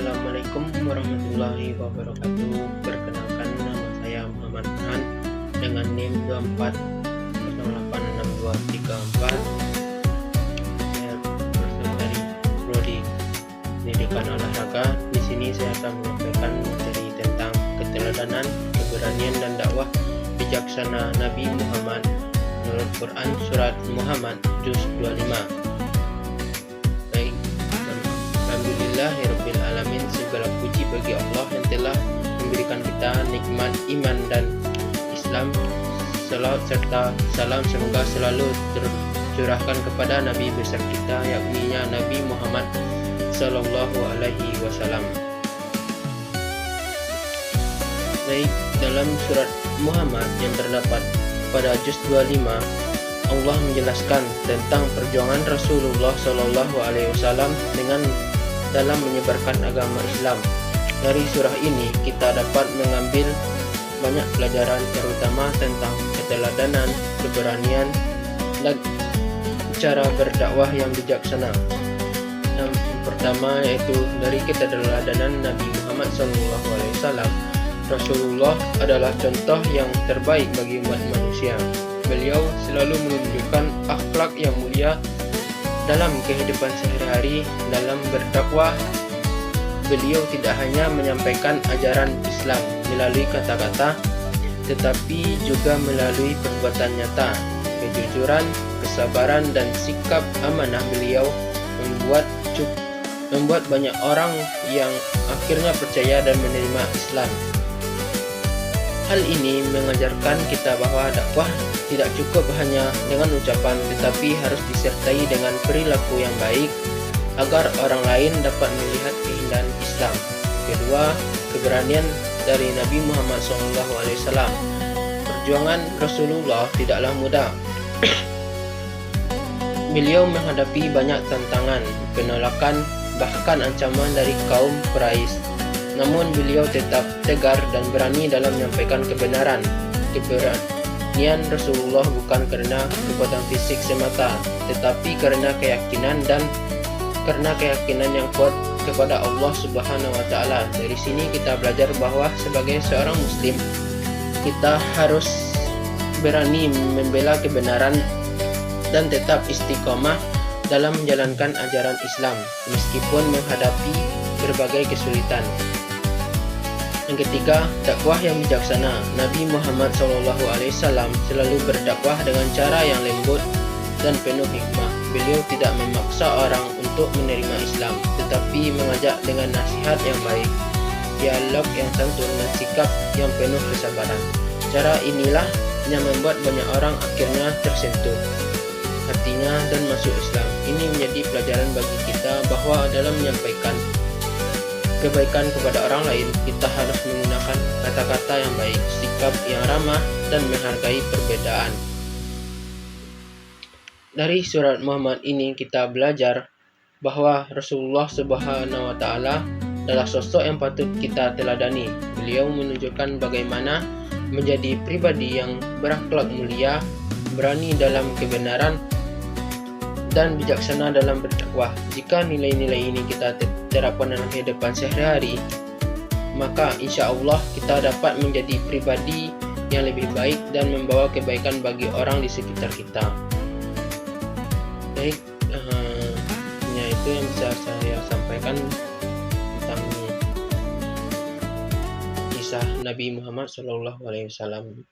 Assalamualaikum warahmatullahi wabarakatuh. Perkenalkan, nama saya Muhammad Farhan dengan NIM 24086234. Saya berasal dari Prodi Pendidikan Olahraga. Di sini saya akan menyampaikan materi tentang keteladanan, keberanian dan dakwah bijaksana Nabi Muhammad menurut Quran Surat Muhammad Juz 25. Alhamdulillahirabbil alamin, segala puji bagi Allah yang telah memberikan kita nikmat iman dan Islam. Salawat serta salam semoga selalu tercurahkan kepada Nabi besar kita, yakni Nabi Muhammad sallallahu alaihi wasallam. Baik, dalam surat Muhammad yang terdapat pada juz 25, Allah menjelaskan tentang perjuangan Rasulullah sallallahu alaihi wasallam dalam menyebarkan agama Islam. Dari surah ini kita dapat mengambil banyak pelajaran, terutama tentang keteladanan, keberanian, dan cara berdakwah yang bijaksana. Yang pertama yaitu dari keteladanan Nabi Muhammad SAW. Rasulullah adalah contoh yang terbaik bagi umat manusia. Beliau selalu menunjukkan akhlak yang mulia dalam kehidupan sehari-hari. Dalam berdakwah, beliau tidak hanya menyampaikan ajaran Islam melalui kata-kata, tetapi juga melalui perbuatan nyata. Kejujuran, kesabaran, dan sikap amanah beliau membuat banyak orang yang akhirnya percaya dan menerima Islam. Hal ini mengajarkan kita bahwa dakwah tidak cukup hanya dengan ucapan, tetapi harus disertai dengan perilaku yang baik agar orang lain dapat melihat keindahan Islam. Kedua, keberanian dari Nabi Muhammad SAW. Perjuangan Rasulullah tidaklah mudah. Beliau menghadapi banyak tantangan, penolakan, bahkan ancaman dari kaum Quraisy. Namun beliau tetap tegar dan berani dalam menyampaikan kebenaran. Keberanian Rasulullah bukan karena kekuatan fisik semata, tetapi karena keyakinan yang kuat kepada Allah Subhanahu wa taala. Dari sini kita belajar bahwa sebagai seorang muslim, kita harus berani membela kebenaran dan tetap istiqomah dalam menjalankan ajaran Islam meskipun menghadapi berbagai kesulitan. Yang ketiga, dakwah yang bijaksana. Nabi Muhammad SAW selalu berdakwah dengan cara yang lembut dan penuh hikmah. Beliau tidak memaksa orang untuk menerima Islam, tetapi mengajak dengan nasihat yang baik, dialog yang santun, dan sikap yang penuh kesabaran. Cara inilah yang membuat banyak orang akhirnya tersentuh hatinya dan masuk Islam. Ini menjadi pelajaran bagi kita bahwa dalam menyampaikan kebaikan kepada orang lain, kita harus menggunakan kata-kata yang baik, sikap yang ramah, dan menghargai perbedaan. Dari surat Muhammad ini kita belajar bahwa Rasulullah Subhanahu wa taala adalah sosok yang patut kita teladani. Beliau menunjukkan bagaimana menjadi pribadi yang berakhlak mulia, berani dalam kebenaran, dan bijaksana dalam berdakwah. Jika nilai-nilai ini kita terapkan dalam kehidupan sehari-hari, maka insya Allah kita dapat menjadi pribadi yang lebih baik dan membawa kebaikan bagi orang di sekitar kita. Baik, itu yang bisa saya sampaikan tentang kisah Nabi Muhammad SAW.